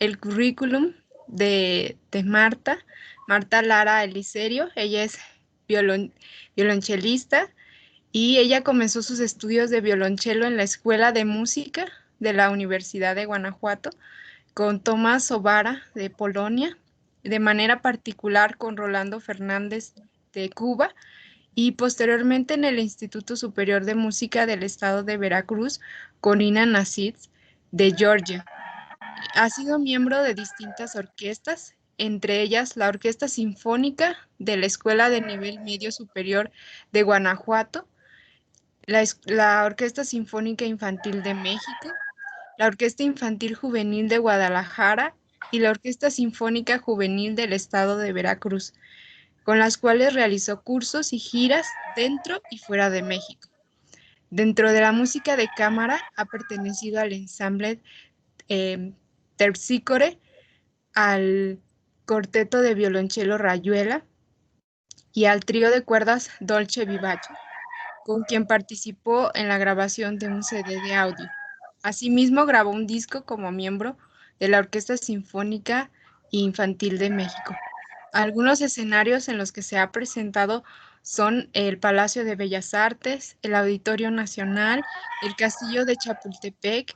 el currículum de Marta Lara Eliserio. Ella es violon- violonchelista y ella comenzó sus estudios de violonchelo en la Escuela de Música de la Universidad de Guanajuato con Tomás Ovara de Polonia, de manera particular con Rolando Fernández de Cuba y posteriormente en el Instituto Superior de Música del Estado de Veracruz con Ina Nasitz de Georgia. Ha sido miembro de distintas orquestas, entre ellas la Orquesta Sinfónica de la Escuela de Nivel Medio Superior de Guanajuato, la Orquesta Sinfónica Infantil de México, la Orquesta Infantil Juvenil de Guadalajara y la Orquesta Sinfónica Juvenil del Estado de Veracruz, con las cuales realizó cursos y giras dentro y fuera de México. Dentro de la música de cámara ha pertenecido al ensamble Terpsícore, al cuarteto de violonchelo Rayuela y al trío de cuerdas Dolce Vivace, con quien participó en la grabación de un CD de audio. Asimismo, grabó un disco como miembro de la Orquesta Sinfónica Infantil de México. Algunos escenarios en los que se ha presentado son el Palacio de Bellas Artes, el Auditorio Nacional, el Castillo de Chapultepec,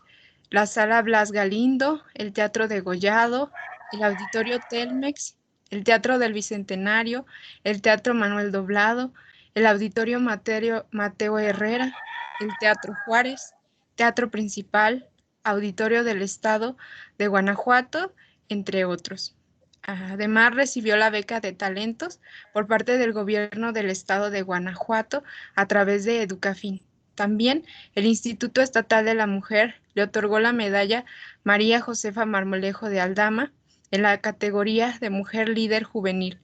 la Sala Blas Galindo, el Teatro de Gollado, el Auditorio Telmex, el Teatro del Bicentenario, el Teatro Manuel Doblado, el Auditorio Mateo Herrera, el Teatro Juárez, Teatro Principal, Auditorio del Estado de Guanajuato, entre otros. Además, recibió la beca de talentos por parte del gobierno del estado de Guanajuato a través de Educafin. También el Instituto Estatal de la Mujer le otorgó la medalla María Josefa Marmolejo de Aldama en la categoría de Mujer Líder Juvenil.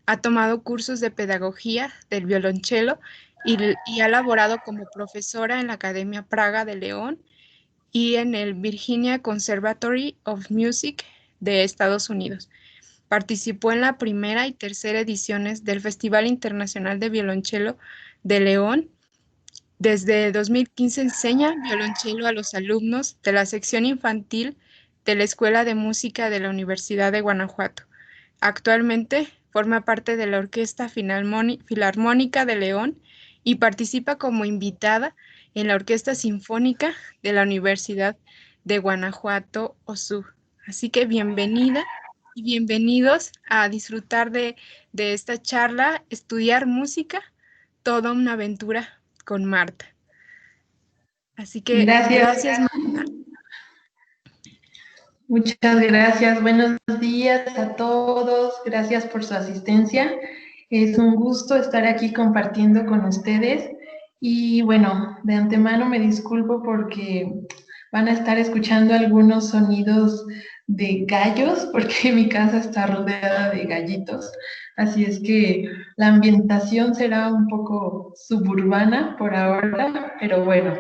Ha tomado cursos de pedagogía del violonchelo y ha laborado como profesora en la Academia Praga de León y en el Virginia Conservatory of Music de Estados Unidos. Participó en la primera y tercera ediciones del Festival Internacional de Violonchelo de León. Desde 2015 enseña violonchelo a los alumnos de la sección infantil de la Escuela de Música de la Universidad de Guanajuato. Actualmente forma parte de la Orquesta Filarmónica de León y participa como invitada en la Orquesta Sinfónica de la Universidad de Guanajuato, OSU. Así que bienvenida y bienvenidos a disfrutar de esta charla, estudiar música, toda una aventura con Marta. Así que Gracias. gracias, Marta. Muchas gracias. Buenos días a todos. Gracias por su asistencia. Es un gusto estar aquí compartiendo con ustedes. Y bueno, de antemano me disculpo porque van a estar escuchando algunos sonidos de gallos, porque mi casa está rodeada de gallitos. Así es que la ambientación será un poco suburbana por ahora, pero bueno,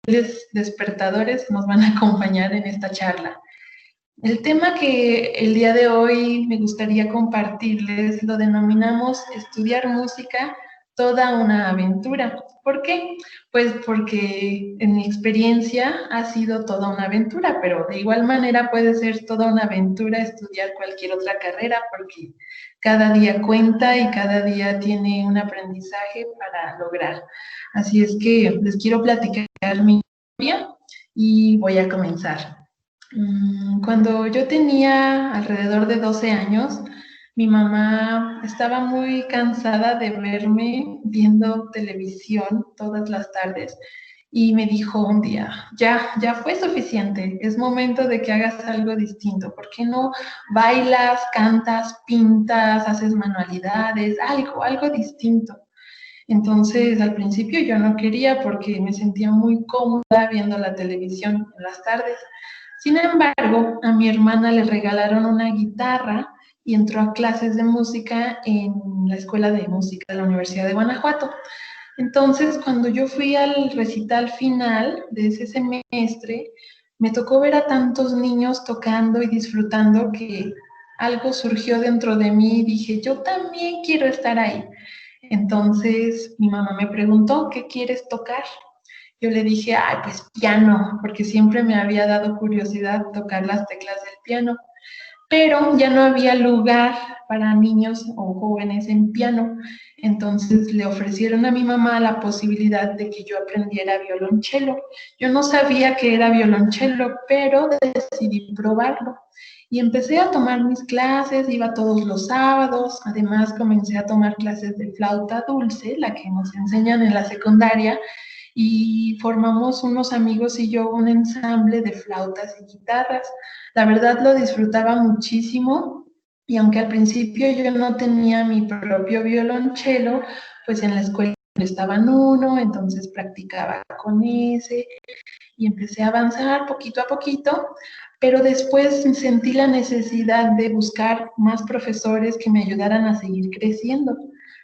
los despertadores nos van a acompañar en esta charla. El tema que el día de hoy me gustaría compartirles lo denominamos estudiar música, toda una aventura. ¿Por qué? Pues porque en mi experiencia ha sido toda una aventura, pero de igual manera puede ser toda una aventura estudiar cualquier otra carrera porque cada día cuenta y cada día tiene un aprendizaje para lograr. Así es que les quiero platicar mi historia y voy a comenzar. Cuando yo tenía alrededor de 12 años, mi mamá estaba muy cansada de verme viendo televisión todas las tardes y me dijo un día, ya fue suficiente, es momento de que hagas algo distinto. ¿Por qué no bailas, cantas, pintas, haces manualidades, algo distinto? Entonces, al principio yo no quería porque me sentía muy cómoda viendo la televisión en las tardes. Sin embargo, a mi hermana le regalaron una guitarra y entró a clases de música en la Escuela de Música de la Universidad de Guanajuato. Entonces, cuando yo fui al recital final de ese semestre, me tocó ver a tantos niños tocando y disfrutando que algo surgió dentro de mí y dije, yo también quiero estar ahí. Entonces, mi mamá me preguntó, ¿qué quieres tocar? Yo le dije, pues piano, porque siempre me había dado curiosidad tocar las teclas del piano. pero ya no había lugar para niños o jóvenes en piano. Entonces le ofrecieron a mi mamá la posibilidad de que yo aprendiera violonchelo. Yo no sabía que era violonchelo, pero decidí probarlo. Y empecé a tomar mis clases, iba todos los sábados, además comencé a tomar clases de flauta dulce, la que nos enseñan en la secundaria, y formamos unos amigos y yo un ensamble de flautas y guitarras. La verdad lo disfrutaba muchísimo y aunque al principio yo no tenía mi propio violonchelo, pues en la escuela estaban uno, entonces practicaba con ese y empecé a avanzar poquito a poquito, pero después sentí la necesidad de buscar más profesores que me ayudaran a seguir creciendo.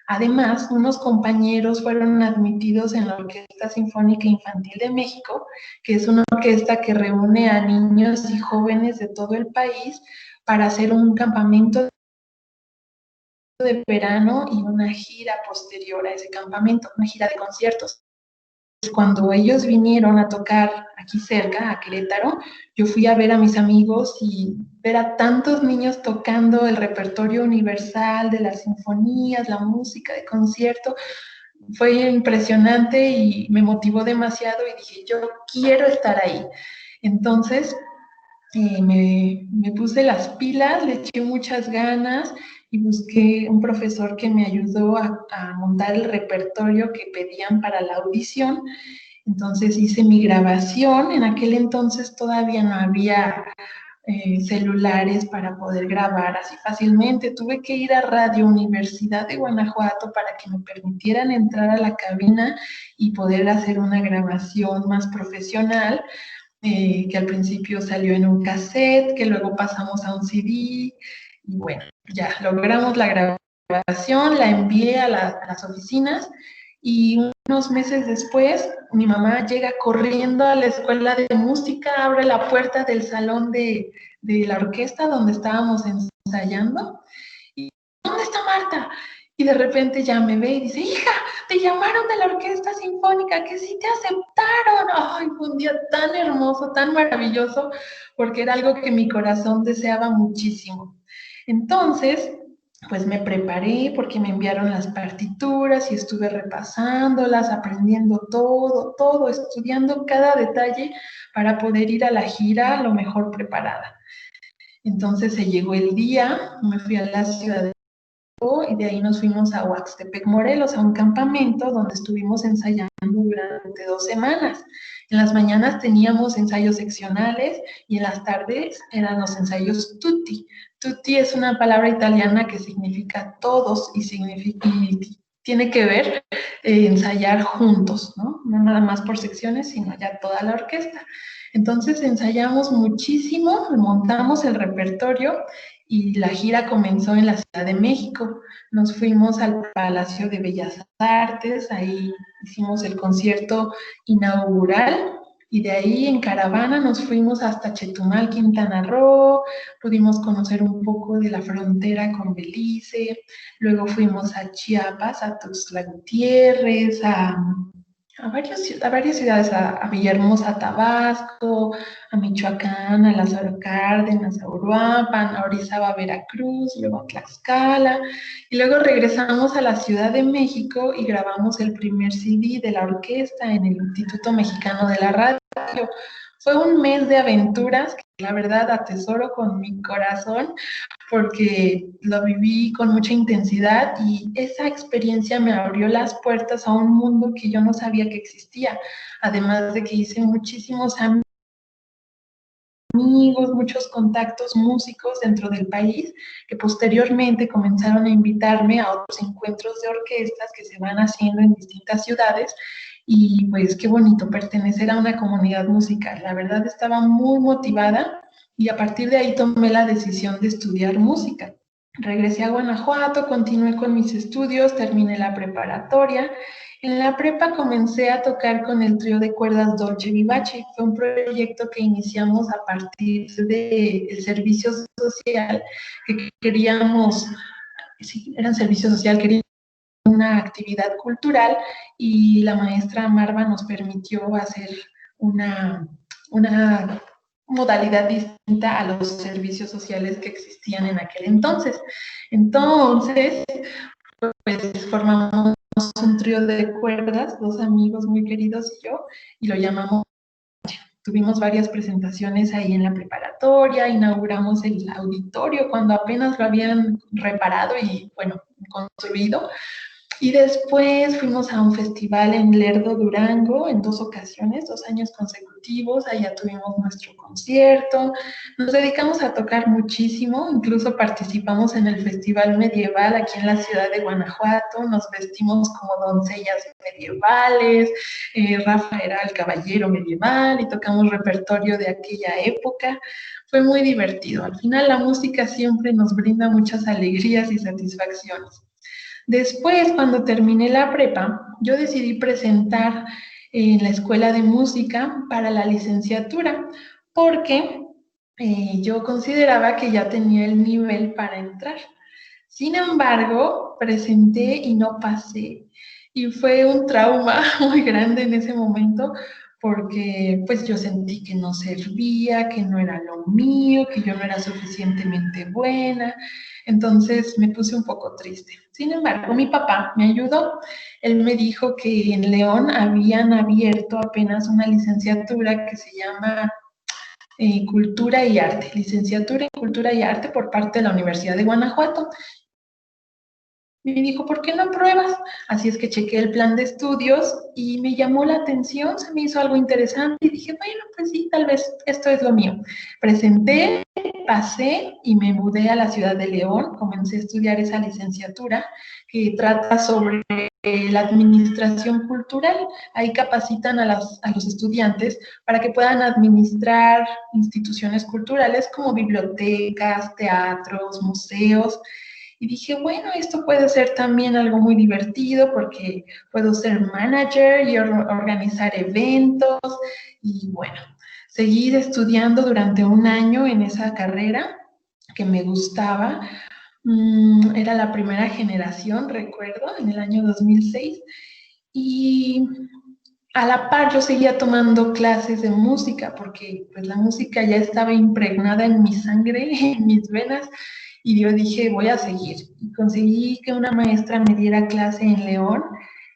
Además, unos compañeros fueron admitidos en la Orquesta Sinfónica Infantil de México, que es una orquesta que reúne a niños y jóvenes de todo el país para hacer un campamento de verano y una gira posterior a ese campamento, una gira de conciertos. Cuando ellos vinieron a tocar aquí cerca, a Querétaro, yo fui a ver a mis amigos y ver a tantos niños tocando el repertorio universal de las sinfonías, la música de concierto, fue impresionante y me motivó demasiado y dije, yo quiero estar ahí. Entonces, me puse las pilas, le eché muchas ganas y busqué un profesor que me ayudó a montar el repertorio que pedían para la audición. Entonces hice mi grabación. En aquel entonces todavía no había celulares para poder grabar así fácilmente. Tuve que ir a Radio Universidad de Guanajuato para que me permitieran entrar a la cabina y poder hacer una grabación más profesional, que al principio salió en un cassette, que luego pasamos a un CD, y bueno, ya logramos la grabación, la envié a las oficinas, y unos meses después mi mamá llega corriendo a la escuela de música, abre la puerta del salón de la orquesta donde estábamos ensayando, y ¿dónde está Marta? Y de repente ya me ve y dice, hija, te llamaron de la Orquesta Sinfónica, que sí te aceptaron. Ay, fue un día tan hermoso, tan maravilloso, porque era algo que mi corazón deseaba muchísimo. Entonces, pues me preparé porque me enviaron las partituras y estuve repasándolas, aprendiendo todo, todo, estudiando cada detalle para poder ir a la gira lo mejor preparada. Entonces se llegó el día, me fui a la ciudad de y de ahí nos fuimos a Huaxtepec, Morelos, a un campamento donde estuvimos ensayando durante 2 semanas. En las mañanas teníamos ensayos seccionales y en las tardes eran los ensayos tutti. Tutti es una palabra italiana que significa todos y tiene que ver ensayar juntos, ¿no? No nada más por secciones, sino ya toda la orquesta. Entonces ensayamos muchísimo, montamos el repertorio y la gira comenzó en la Ciudad de México. Nos fuimos al Palacio de Bellas Artes, ahí hicimos el concierto inaugural y de ahí en caravana nos fuimos hasta Chetumal, Quintana Roo, pudimos conocer un poco de la frontera con Belice, luego fuimos a Chiapas, a Tuxtla Gutiérrez, a varias ciudades, a Villahermosa, Tabasco, a Michoacán, a Lázaro Cárdenas, a Uruapan, a Orizaba, Veracruz, luego a Tlaxcala, y luego regresamos a la Ciudad de México y grabamos el primer CD de la orquesta en el Instituto Mexicano de la Radio. Fue un mes de aventuras que la verdad atesoro con mi corazón porque lo viví con mucha intensidad y esa experiencia me abrió las puertas a un mundo que yo no sabía que existía, además de que hice muchísimos amigos, muchos contactos músicos dentro del país que posteriormente comenzaron a invitarme a otros encuentros de orquestas que se van haciendo en distintas ciudades y pues qué bonito pertenecer a una comunidad musical. La verdad estaba muy motivada y a partir de ahí tomé la decisión de estudiar música. Regresé a Guanajuato, continué con mis estudios, terminé la preparatoria. En la prepa comencé a tocar con el trío de cuerdas Dolce Vivace. Fue un proyecto que iniciamos a partir del servicio social que queríamos, sí, era un servicio social, queríamos una actividad cultural y la maestra Marva nos permitió hacer una modalidad distinta a los servicios sociales que existían en aquel entonces. Entonces, pues formamos un trío de cuerdas, dos amigos muy queridos y yo, y lo llamamos. Tuvimos varias presentaciones ahí en la preparatoria, inauguramos el auditorio cuando apenas lo habían reparado y, bueno, construido. Y después fuimos a un festival en Lerdo, Durango, en 2 ocasiones, 2 años consecutivos. Allá tuvimos nuestro concierto. Nos dedicamos a tocar muchísimo, incluso participamos en el Festival Medieval aquí en la ciudad de Guanajuato. Nos vestimos como doncellas medievales. Rafa era el caballero medieval y tocamos repertorio de aquella época. Fue muy divertido. Al final la música siempre nos brinda muchas alegrías y satisfacciones. Después, cuando terminé la prepa, yo decidí presentar en la escuela de música para la licenciatura, porque yo consideraba que ya tenía el nivel para entrar. Sin embargo, presenté y no pasé. Y fue un trauma muy grande en ese momento porque pues yo sentí que no servía, que no era lo mío, que yo no era suficientemente buena. Entonces me puse un poco triste. Sin embargo, mi papá me ayudó. Él me dijo que en León habían abierto apenas una licenciatura que se llama Cultura y Arte, licenciatura en Cultura y Arte por parte de la Universidad de Guanajuato. Me dijo, ¿por qué no pruebas? Así es que chequé el plan de estudios y me llamó la atención, se me hizo algo interesante y dije, bueno, pues sí, tal vez esto es lo mío. Presenté, pasé y me mudé a la ciudad de León, comencé a estudiar esa licenciatura que trata sobre la administración cultural. Ahí capacitan a los estudiantes para que puedan administrar instituciones culturales como bibliotecas, teatros, museos. Y dije, bueno, esto puede ser también algo muy divertido porque puedo ser manager y organizar eventos. Y bueno, seguí estudiando durante un año en esa carrera que me gustaba. Era la primera generación, recuerdo, en el año 2006. Y a la par yo seguía tomando clases de música porque pues la música ya estaba impregnada en mi sangre, en mis venas, y yo dije, voy a seguir. Y conseguí que una maestra me diera clase en León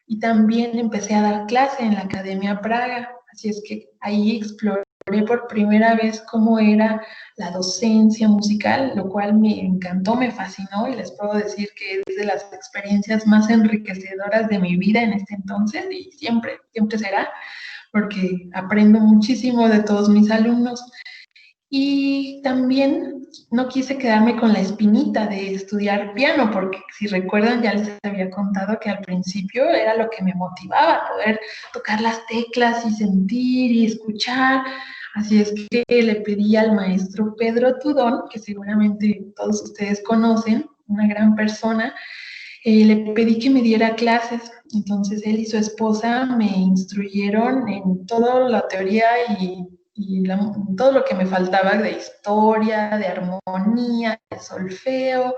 y también empecé a dar clase en la Academia Praga. Así es que ahí exploré por primera vez cómo era la docencia musical, lo cual me encantó, me fascinó y les puedo decir que es de las experiencias más enriquecedoras de mi vida en este entonces y siempre, siempre será, porque aprendo muchísimo de todos mis alumnos. Y también no quise quedarme con la espinita de estudiar piano, porque si recuerdan ya les había contado que al principio era lo que me motivaba, poder tocar las teclas y sentir y escuchar. Así es que le pedí al maestro Pedro Tudón, que seguramente todos ustedes conocen, una gran persona, le pedí que me diera clases. Entonces él y su esposa me instruyeron en toda la teoría y todo lo que me faltaba de historia, de armonía, de solfeo,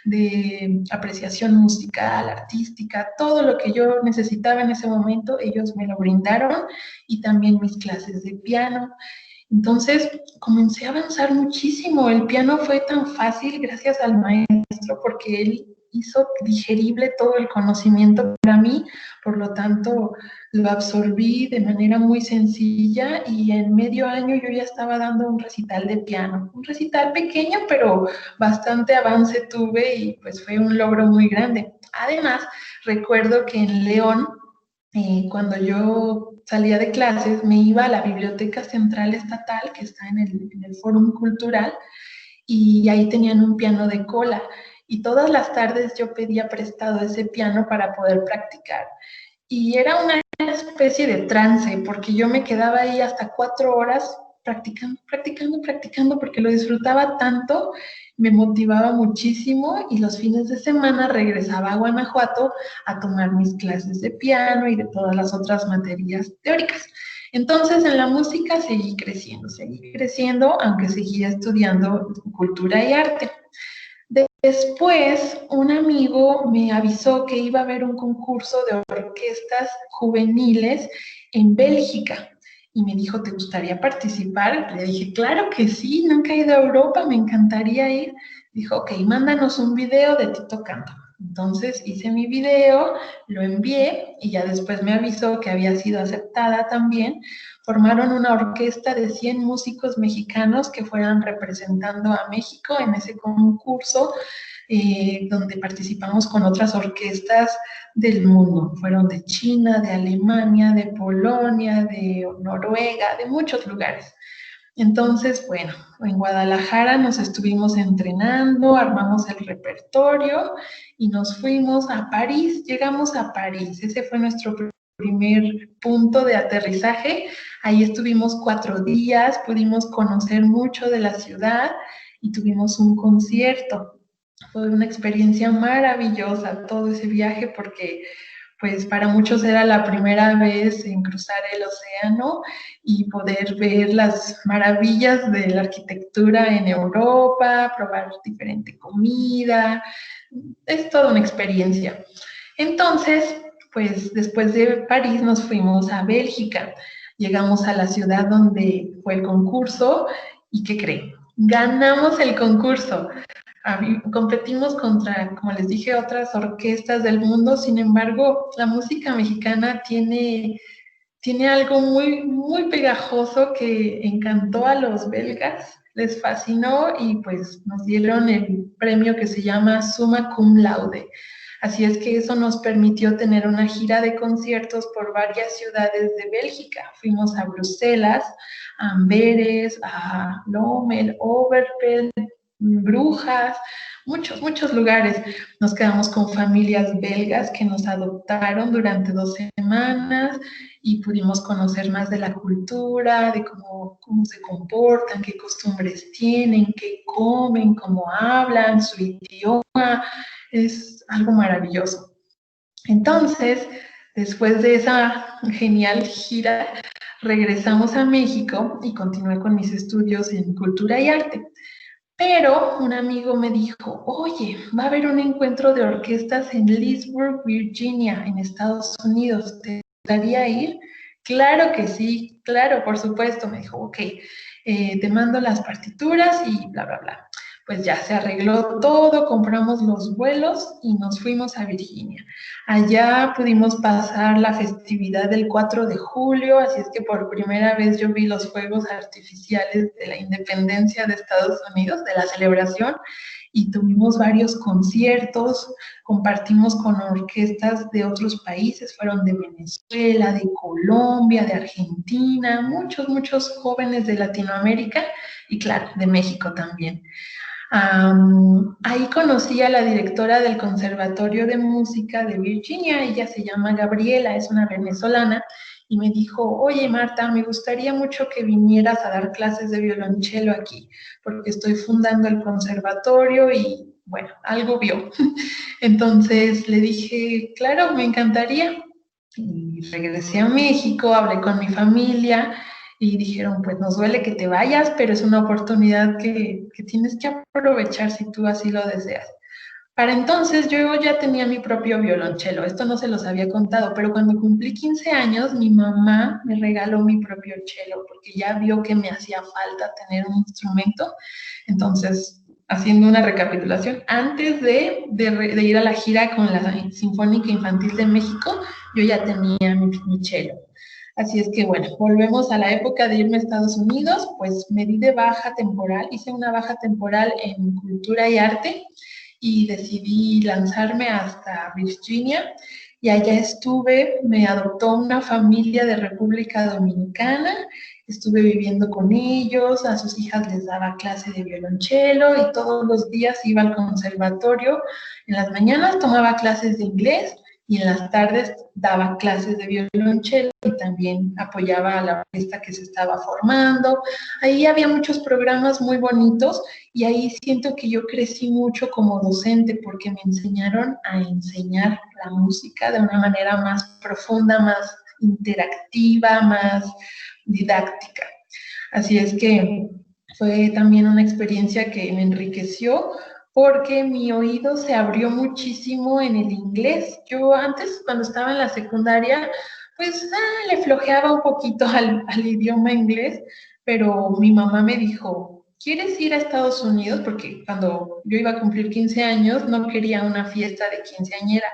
de apreciación musical, artística, todo lo que yo necesitaba en ese momento, ellos me lo brindaron y también mis clases de piano. Entonces comencé a avanzar muchísimo. El piano fue tan fácil gracias al maestro porque él hizo digerible todo el conocimiento para mí, por lo tanto lo absorbí de manera muy sencilla y en medio año yo ya estaba dando un recital de piano, un recital pequeño pero bastante avance tuve y pues fue un logro muy grande. Además, recuerdo que en León cuando yo salía de clases, me iba a la Biblioteca Central Estatal, que está en el Fórum Cultural, y ahí tenían un piano de cola. Y todas las tardes yo pedía prestado ese piano para poder practicar. Y era una especie de trance, porque yo me quedaba ahí hasta 4 horas practicando, practicando, practicando, porque lo disfrutaba tanto, me motivaba muchísimo y los fines de semana regresaba a Guanajuato a tomar mis clases de piano y de todas las otras materias teóricas. Entonces en la música seguí creciendo, aunque seguía estudiando cultura y arte. Después, un amigo me avisó que iba a haber un concurso de orquestas juveniles en Bélgica y me dijo, ¿te gustaría participar? Le dije, claro que sí, nunca he ido a Europa, me encantaría ir. Dijo, ok, mándanos un video de ti tocando. Entonces hice mi video, lo envié y ya después me avisó que había sido aceptada también. Formaron una orquesta de 100 músicos mexicanos que fueran representando a México en ese concurso, donde participamos con otras orquestas del mundo. Fueron de China, de Alemania, de Polonia, de Noruega, de muchos lugares. Entonces, bueno, en Guadalajara nos estuvimos entrenando, armamos el repertorio y nos fuimos a París. Llegamos a París, ese fue nuestro primer punto de aterrizaje. Ahí estuvimos 4 días, pudimos conocer mucho de la ciudad y tuvimos un concierto. Fue una experiencia maravillosa todo ese viaje porque pues para muchos era la primera vez en cruzar el océano y poder ver las maravillas de la arquitectura en Europa, probar diferente comida, es toda una experiencia. Entonces, pues después de París nos fuimos a Bélgica, llegamos a la ciudad donde fue el concurso y ¿qué creen? Ganamos el concurso. Competimos contra, como les dije, otras orquestas del mundo. Sin embargo, la música mexicana tiene algo muy, muy pegajoso que encantó a los belgas, les fascinó y pues nos dieron el premio que se llama Summa Cum Laude. Así es que eso nos permitió tener una gira de conciertos por varias ciudades de Bélgica. Fuimos a Bruselas, a Amberes, a Lommel, Overpelt, Brujas, muchos, muchos lugares. Nos quedamos con familias belgas que nos adoptaron durante 2 semanas y pudimos conocer más de la cultura, de cómo se comportan, qué costumbres tienen, qué comen, cómo hablan, su idioma. Es algo maravilloso. Entonces, después de esa genial gira, regresamos a México y continué con mis estudios en cultura y arte. Pero un amigo me dijo, oye, va a haber un encuentro de orquestas en Leesburg, Virginia, en Estados Unidos. ¿Te gustaría ir? Claro que sí, claro, por supuesto. Me dijo, ok, te mando las partituras y bla, bla, bla. Pues ya se arregló todo, compramos los vuelos y nos fuimos a Virginia. Allá pudimos pasar la festividad del 4 de julio, así es que por primera vez yo vi los fuegos artificiales de la independencia de Estados Unidos, de la celebración, y tuvimos varios conciertos, compartimos con orquestas de otros países, fueron de Venezuela, de Colombia, de Argentina, muchos, muchos jóvenes de Latinoamérica y claro, de México también. Ahí conocí a la directora del Conservatorio de Música de Virginia, ella se llama Gabriela, es una venezolana, y me dijo, oye Marta, me gustaría mucho que vinieras a dar clases de violonchelo aquí, porque estoy fundando el conservatorio y bueno, algo vio. Entonces le dije, claro, me encantaría. Y regresé a México, hablé con mi familia y dijeron, pues nos duele que te vayas, pero es una oportunidad que tienes que aprovechar si tú así lo deseas. Para entonces yo ya tenía mi propio violonchelo, esto no se los había contado, pero cuando cumplí 15 años mi mamá me regaló mi propio cello porque ya vio que me hacía falta tener un instrumento. Entonces, haciendo una recapitulación, antes de ir a la gira con la Sinfónica Infantil de México, yo ya tenía mi cello. Así es que, bueno, volvemos a la época de irme a Estados Unidos, pues me di de baja temporal, hice una baja temporal en cultura y arte y decidí lanzarme hasta Virginia y allá estuve, me adoptó una familia de República Dominicana, estuve viviendo con ellos, a sus hijas les daba clase de violonchelo y todos los días iba al conservatorio, en las mañanas tomaba clases de inglés y en las tardes daba clases de violonchelo y también apoyaba a la orquesta que se estaba formando. Ahí había muchos programas muy bonitos y ahí siento que yo crecí mucho como docente porque me enseñaron a enseñar la música de una manera más profunda, más interactiva, más didáctica. Así es que fue también una experiencia que me enriqueció porque mi oído se abrió muchísimo en el inglés. Yo antes, cuando estaba en la secundaria, pues le flojeaba un poquito al idioma inglés, pero mi mamá me dijo, ¿quieres ir a Estados Unidos? Porque cuando yo iba a cumplir 15 años no quería una fiesta de quinceañera.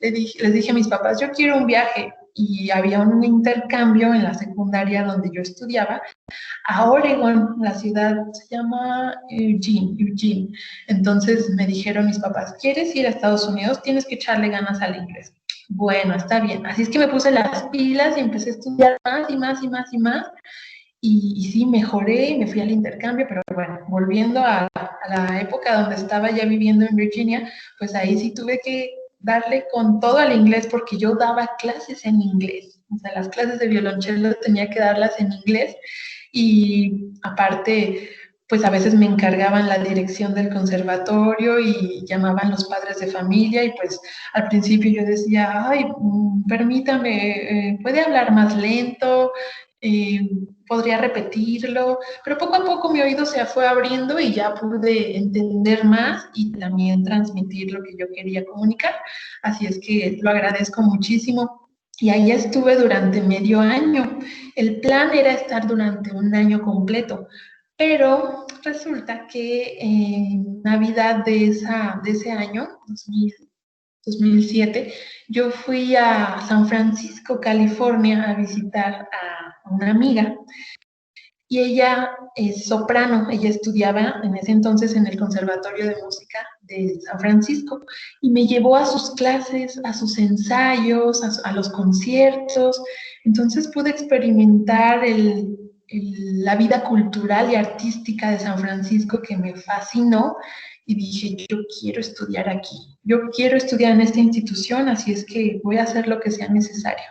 Les dije a mis papás, yo quiero un viaje. Y había un intercambio en la secundaria donde yo estudiaba a Oregon, la ciudad se llama Eugene. Entonces me dijeron mis papás, ¿quieres ir a Estados Unidos? Tienes que echarle ganas al inglés. Bueno, está bien. Así es que me puse las pilas y empecé a estudiar más y más y más y más. Y sí, mejoré y me fui al intercambio, pero bueno, volviendo a la época donde estaba ya viviendo en Virginia, pues ahí sí tuve que darle con todo al inglés porque yo daba clases en inglés. O sea, las clases de violonchelo tenía que darlas en inglés y aparte, pues a veces me encargaban la dirección del conservatorio y llamaban los padres de familia y pues al principio yo decía, ay, permítame, ¿puede hablar más lento? Eh, podría repetirlo, pero poco a poco mi oído se fue abriendo y ya pude entender más y también transmitir lo que yo quería comunicar. Así es que lo agradezco muchísimo. Y ahí estuve durante medio año. El plan era estar durante un año completo, pero resulta que en Navidad de ese año, 2007, yo fui a San Francisco, California, a visitar a una amiga y ella es soprano, ella estudiaba en ese entonces en el Conservatorio de Música de San Francisco y me llevó a sus clases, a sus ensayos, a los conciertos, entonces pude experimentar la vida cultural y artística de San Francisco que me fascinó y dije, yo quiero estudiar aquí, yo quiero estudiar en esta institución, así es que voy a hacer lo que sea necesario.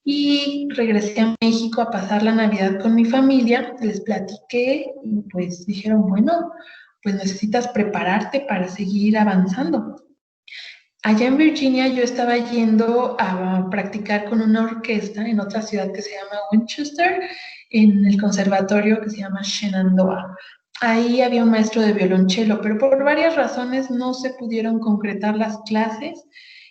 Y regresé a México a pasar la Navidad con mi familia, les platiqué y pues dijeron, bueno, pues necesitas prepararte para seguir avanzando. Allá en Virginia yo estaba yendo a practicar con una orquesta en otra ciudad que se llama Winchester, en el conservatorio que se llama Shenandoah. Ahí había un maestro de violonchelo, pero por varias razones no se pudieron concretar las clases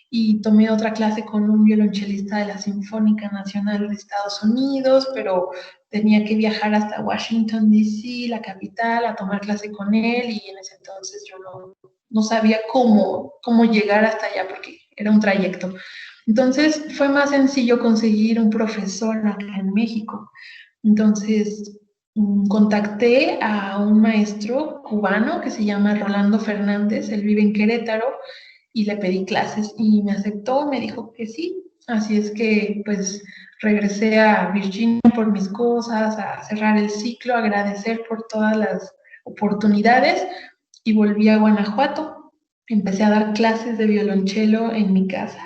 y tomé otra clase con un violonchelista de la Sinfónica Nacional de Estados Unidos, pero tenía que viajar hasta Washington, D.C., la capital, a tomar clase con él y en ese entonces yo no sabía cómo llegar hasta allá porque era un trayecto. Entonces fue más sencillo conseguir un profesor acá en México. Entonces contacté a un maestro cubano que se llama Rolando Fernández, él vive en Querétaro, y le pedí clases y me aceptó, me dijo que sí. Así es que pues regresé a Virginia por mis cosas, a cerrar el ciclo, agradecer por todas las oportunidades y volví a Guanajuato. Empecé a dar clases de violonchelo en mi casa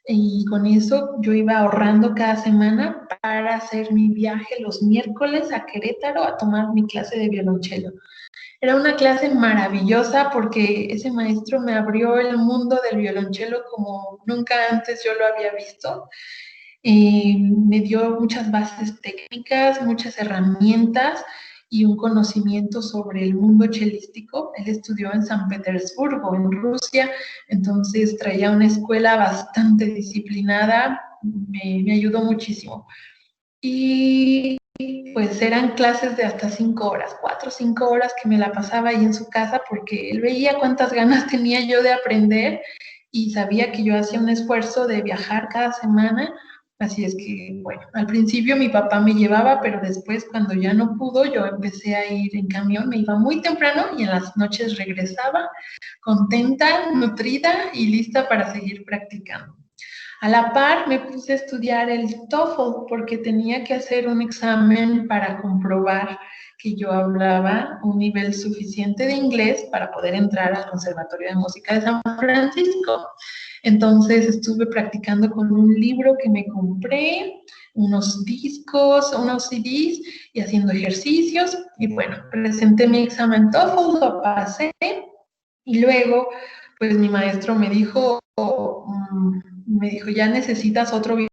y con eso yo iba ahorrando cada semana para hacer mi viaje los miércoles a Querétaro a tomar mi clase de violonchelo. Era una clase maravillosa porque ese maestro me abrió el mundo del violonchelo como nunca antes yo lo había visto. Me dio muchas bases técnicas, muchas herramientas y un conocimiento sobre el mundo chelístico. Él estudió en San Petersburgo, en Rusia, entonces traía una escuela bastante disciplinada, me ayudó muchísimo. Y pues eran clases de hasta 5 horas, 4 o 5 horas que me la pasaba ahí en su casa porque él veía cuántas ganas tenía yo de aprender y sabía que yo hacía un esfuerzo de viajar cada semana. Así es que, bueno, al principio mi papá me llevaba, pero después cuando ya no pudo, yo empecé a ir en camión, me iba muy temprano y en las noches regresaba contenta, nutrida y lista para seguir practicando. A la par me puse a estudiar el TOEFL porque tenía que hacer un examen para comprobar que yo hablaba un nivel suficiente de inglés para poder entrar al Conservatorio de Música de San Francisco. Entonces estuve practicando con un libro que me compré, unos discos, unos CDs y haciendo ejercicios. Y bueno, presenté mi examen TOEFL, lo pasé y luego pues mi maestro me dijo, ya necesitas otro video,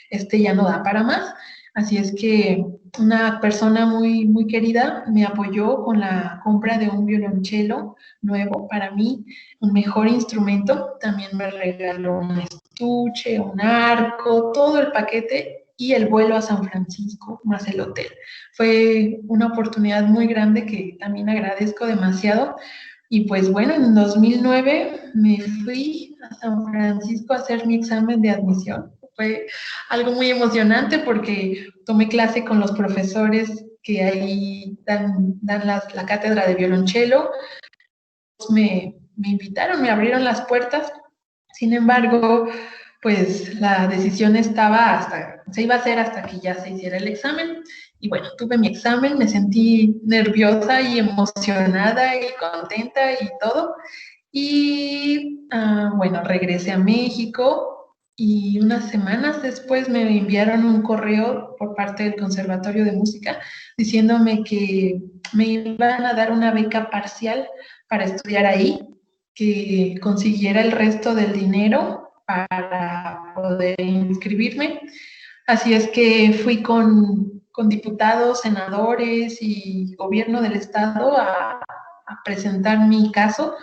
este ya no da para más. Así es que una persona muy querida me apoyó con la compra de un violonchelo nuevo para mí, un mejor instrumento. También me regaló un estuche, un arco, todo el paquete y el vuelo a San Francisco más el hotel. Fue una oportunidad muy grande que también agradezco demasiado. Y pues bueno, en 2009 me fui a San Francisco a hacer mi examen de admisión. Fue algo muy emocionante porque tomé clase con los profesores que ahí dan la cátedra de violonchelo. Me invitaron, me abrieron las puertas. Sin embargo, pues la decisión se iba a hacer hasta que ya se hiciera el examen. Y bueno, tuve mi examen, me sentí nerviosa y emocionada y contenta y todo. Y bueno, regresé a México y unas semanas después me enviaron un correo por parte del Conservatorio de Música diciéndome que me iban a dar una beca parcial para estudiar ahí, que consiguiera el resto del dinero para poder inscribirme. Así es que fui con diputados, senadores y gobierno del estado a presentar mi caso,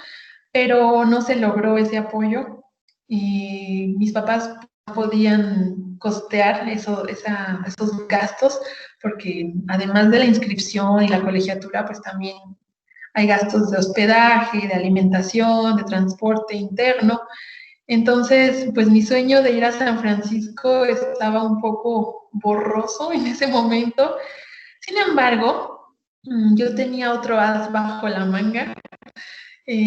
pero no se logró ese apoyo y mis papás no podían costear esos gastos porque además de la inscripción y la colegiatura, pues también hay gastos de hospedaje, de alimentación, de transporte interno. Entonces, pues mi sueño de ir a San Francisco estaba un poco borroso en ese momento. Sin embargo, yo tenía otro as bajo la manga.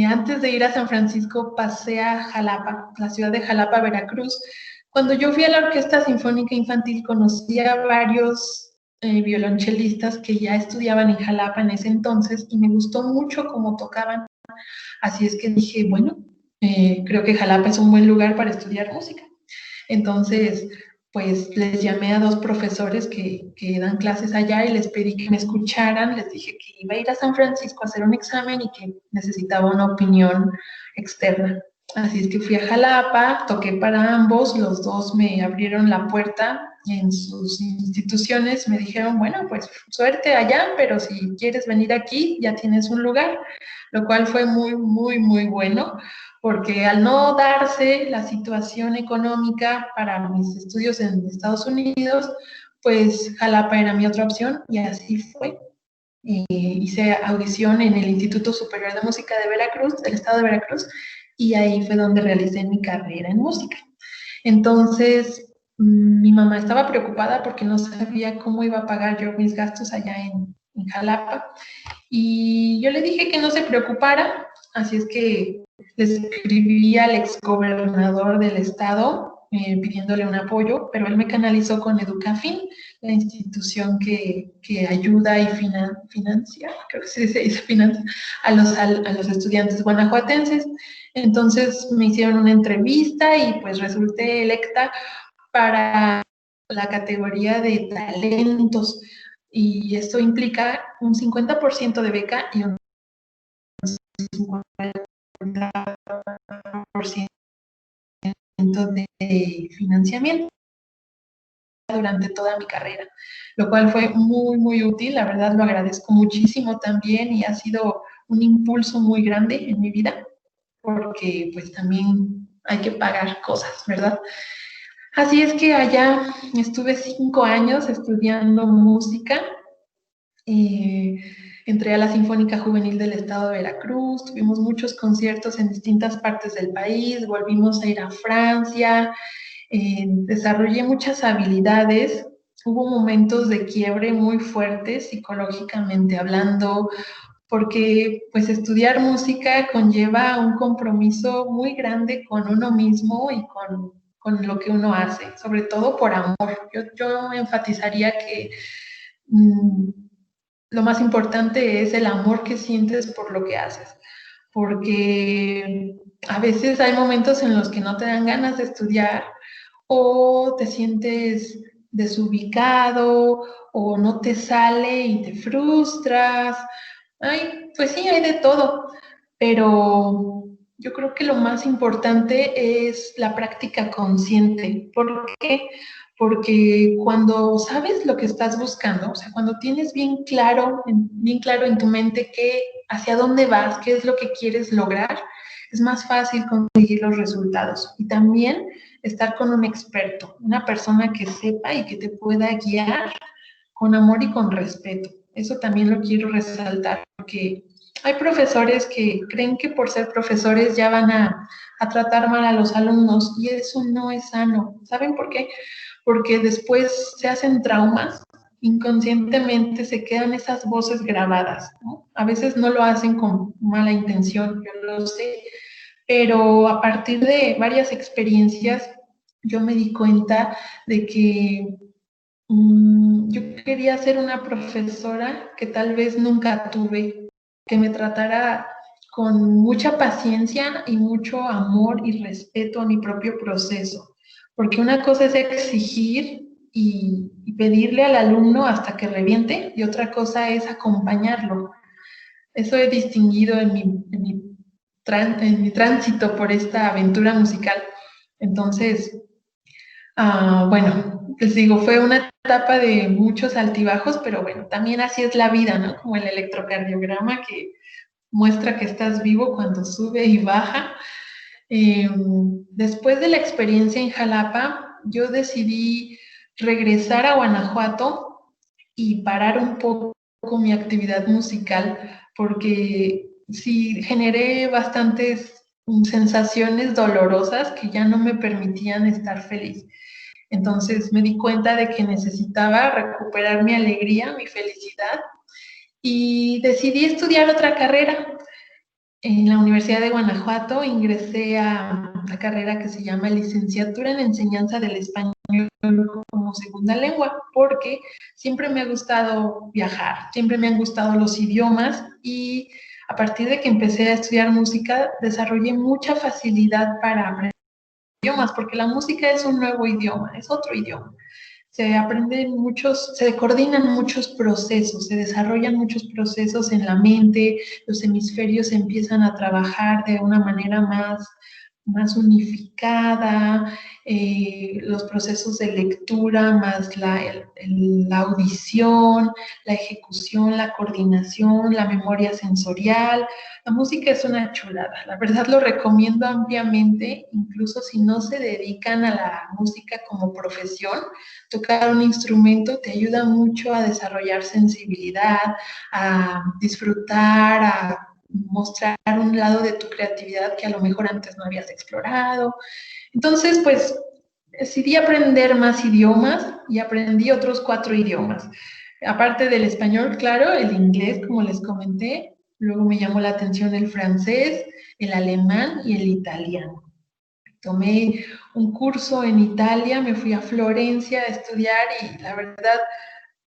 Antes de ir a San Francisco pasé a Jalapa, la ciudad de Jalapa, Veracruz. Cuando yo fui a la Orquesta Sinfónica Infantil conocí a varios violonchelistas que ya estudiaban en Jalapa en ese entonces y me gustó mucho cómo tocaban. Así es que dije, bueno, creo que Jalapa es un buen lugar para estudiar música. Entonces, pues les llamé a dos profesores que dan clases allá y les pedí que me escucharan, les dije que iba a ir a San Francisco a hacer un examen y que necesitaba una opinión externa. Así es que fui a Jalapa, toqué para ambos, los dos me abrieron la puerta en sus instituciones, me dijeron, bueno, pues suerte allá, pero si quieres venir aquí, ya tienes un lugar, lo cual fue muy, muy, muy bueno porque al no darse la situación económica para mis estudios en Estados Unidos, pues Jalapa era mi otra opción y así fue. Hice audición en el Instituto Superior de Música de Veracruz, del estado de Veracruz, y ahí fue donde realicé mi carrera en música. Entonces, mi mamá estaba preocupada porque no sabía cómo iba a pagar yo mis gastos allá en Jalapa. Y yo le dije que no se preocupara, así es que le escribí al exgobernador del estado pidiéndole un apoyo, pero él me canalizó con Educafin, la institución que ayuda y financia, creo que se dice financia, a los estudiantes guanajuatenses. Entonces me hicieron una entrevista y pues resulté electa para la categoría de talentos y esto implica un 50% de beca y un 50% de financiamiento durante toda mi carrera, lo cual fue muy, muy útil. La verdad lo agradezco muchísimo también y ha sido un impulso muy grande en mi vida porque pues también hay que pagar cosas, ¿verdad? Así es que allá estuve 5 años estudiando música. Eh, Entré a la Sinfónica Juvenil del Estado de Veracruz, tuvimos muchos conciertos en distintas partes del país, volvimos a ir a Francia, desarrollé muchas habilidades, hubo momentos de quiebre muy fuertes psicológicamente hablando, porque pues estudiar música conlleva un compromiso muy grande con uno mismo y con lo que uno hace, sobre todo por amor. Yo enfatizaría que mmm, lo más importante es el amor que sientes por lo que haces, porque a veces hay momentos en los que no te dan ganas de estudiar o te sientes desubicado o no te sale y te frustras. Ay, pues sí, hay de todo, pero yo creo que lo más importante es la práctica consciente. ¿Por qué? Porque cuando sabes lo que estás buscando, o sea, cuando tienes bien claro en tu mente hacia dónde vas, qué es lo que quieres lograr, es más fácil conseguir los resultados. Y también estar con un experto, una persona que sepa y que te pueda guiar con amor y con respeto. Eso también lo quiero resaltar, porque hay profesores que creen que por ser profesores ya van a tratar mal a los alumnos y eso no es sano. ¿Saben por qué? Porque después se hacen traumas, inconscientemente se quedan esas voces grabadas, ¿no? A veces no lo hacen con mala intención, yo lo sé, pero a partir de varias experiencias yo me di cuenta de que yo quería ser una profesora que tal vez nunca tuve, que me tratara con mucha paciencia y mucho amor y respeto a mi propio proceso. Porque una cosa es exigir y pedirle al alumno hasta que reviente y otra cosa es acompañarlo. Eso he distinguido en mi tránsito por esta aventura musical. Entonces, bueno, les digo, fue una etapa de muchos altibajos, pero bueno, también así es la vida, ¿no? Como el electrocardiograma que muestra que estás vivo cuando sube y baja. Después de la experiencia en Jalapa, yo decidí regresar a Guanajuato y parar un poco mi actividad musical, porque sí generé bastantes sensaciones dolorosas que ya no me permitían estar feliz. Entonces me di cuenta de que necesitaba recuperar mi alegría, mi felicidad, y decidí estudiar otra carrera. En la Universidad de Guanajuato ingresé a la carrera que se llama Licenciatura en Enseñanza del Español como segunda lengua, porque siempre me ha gustado viajar, siempre me han gustado los idiomas y a partir de que empecé a estudiar música desarrollé mucha facilidad para aprender idiomas, porque la música es un nuevo idioma, es otro idioma. Se aprenden muchos, se coordinan muchos procesos, se desarrollan muchos procesos en la mente, los hemisferios empiezan a trabajar de una manera más unificada, los procesos de lectura, más la audición, la ejecución, la coordinación, la memoria sensorial. La música es una chulada, la verdad lo recomiendo ampliamente, incluso si no se dedican a la música como profesión, tocar un instrumento te ayuda mucho a desarrollar sensibilidad, a disfrutar, a mostrar un lado de tu creatividad que a lo mejor antes no habías explorado. Entonces, pues, decidí aprender más idiomas y aprendí otros 4 idiomas. Aparte del español, claro, el inglés, como les comenté, luego me llamó la atención el francés, el alemán y el italiano. Tomé un curso en Italia, me fui a Florencia a estudiar y la verdad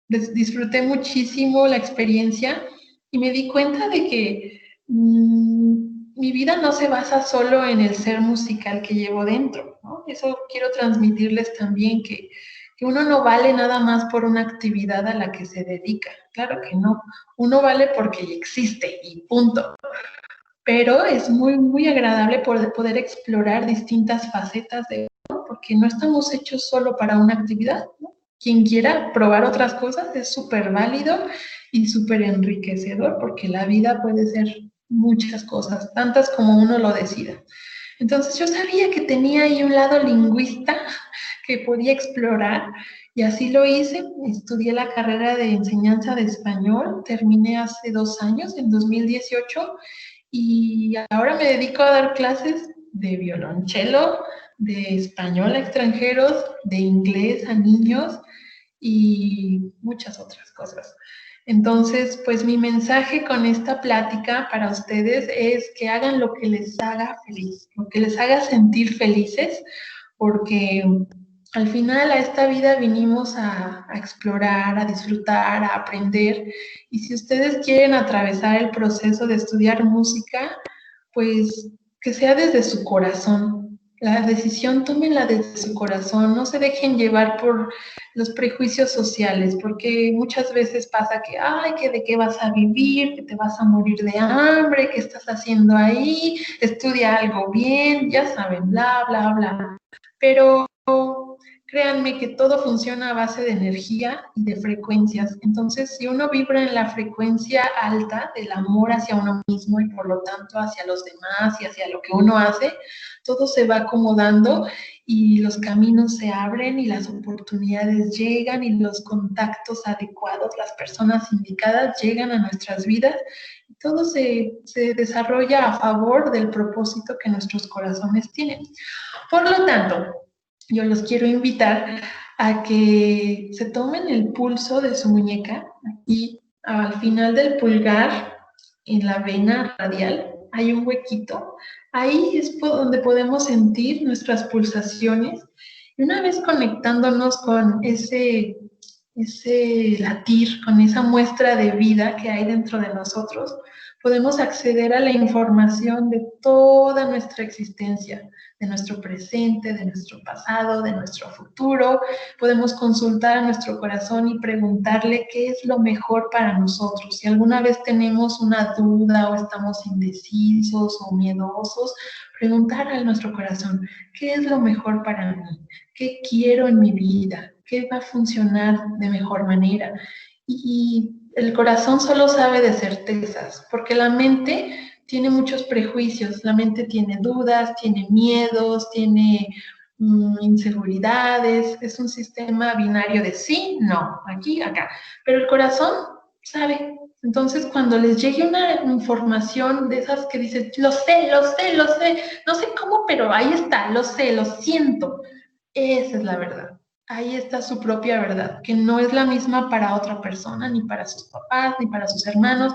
disfruté muchísimo la experiencia y me di cuenta de que mi vida no se basa solo en el ser musical que llevo dentro, ¿no? Eso quiero transmitirles también que uno no vale nada más por una actividad a la que se dedica. Claro que no. Uno vale porque existe y punto. Pero es muy, muy agradable poder explorar distintas facetas de uno, porque no estamos hechos solo para una actividad, ¿no? Quien quiera probar otras cosas es súper válido y súper enriquecedor, porque la vida puede ser muchas cosas, tantas como uno lo decida. Entonces yo sabía que tenía ahí un lado lingüista que podía explorar y así lo hice. Estudié la carrera de enseñanza de español, terminé hace 2 años, en 2018, y ahora me dedico a dar clases de violonchelo, de español a extranjeros, de inglés a niños y muchas otras cosas. Entonces, pues mi mensaje con esta plática para ustedes es que hagan lo que les haga feliz, lo que les haga sentir felices, porque al final a esta vida vinimos a explorar, a disfrutar, a aprender. Y si ustedes quieren atravesar el proceso de estudiar música, pues que sea desde su corazón. La decisión tómenla desde su corazón, no se dejen llevar por los prejuicios sociales, porque muchas veces pasa que, ay, que de qué vas a vivir, que te vas a morir de hambre, que estás haciendo ahí, estudia algo bien, ya saben, bla, bla, bla. Pero Créanme que todo funciona a base de energía y de frecuencias. Entonces, si uno vibra en la frecuencia alta del amor hacia uno mismo y por lo tanto hacia los demás y hacia lo que uno hace, todo se va acomodando y los caminos se abren y las oportunidades llegan y los contactos adecuados, las personas indicadas llegan a nuestras vidas. Todo se desarrolla a favor del propósito que nuestros corazones tienen. Por lo tanto, yo los quiero invitar a que se tomen el pulso de su muñeca y al final del pulgar, en la vena radial, hay un huequito. Ahí es donde podemos sentir nuestras pulsaciones. Y una vez conectándonos con ese latir, con esa muestra de vida que hay dentro de nosotros, podemos acceder a la información de toda nuestra existencia, de nuestro presente, de nuestro pasado, de nuestro futuro. Podemos consultar a nuestro corazón y preguntarle qué es lo mejor para nosotros. Si alguna vez tenemos una duda o estamos indecisos o miedosos, preguntar a nuestro corazón, ¿qué es lo mejor para mí? ¿Qué quiero en mi vida? ¿Qué va a funcionar de mejor manera? Y el corazón solo sabe de certezas, porque la mente tiene muchos prejuicios, la mente tiene dudas, tiene miedos, tiene inseguridades, es un sistema binario de sí, no, aquí, acá, pero el corazón sabe. Entonces, cuando les llegue una información de esas que dicen, lo sé, lo sé, lo sé, no sé cómo, pero ahí está, lo sé, lo siento, esa es la verdad. Ahí está su propia verdad, que no es la misma para otra persona, ni para sus papás, ni para sus hermanos,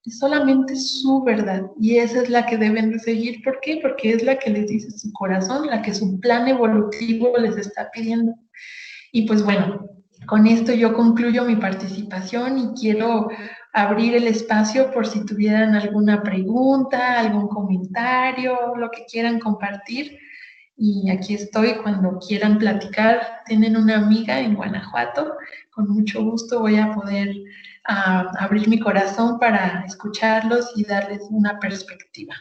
es solamente su verdad y esa es la que deben de seguir. ¿Por qué? Porque es la que les dice su corazón, la que su plan evolutivo les está pidiendo. Y pues bueno, con esto yo concluyo mi participación y quiero abrir el espacio por si tuvieran alguna pregunta, algún comentario, lo que quieran compartir. Y aquí estoy cuando quieran platicar. Tienen una amiga en Guanajuato. Con mucho gusto voy a poder abrir mi corazón para escucharlos y darles una perspectiva.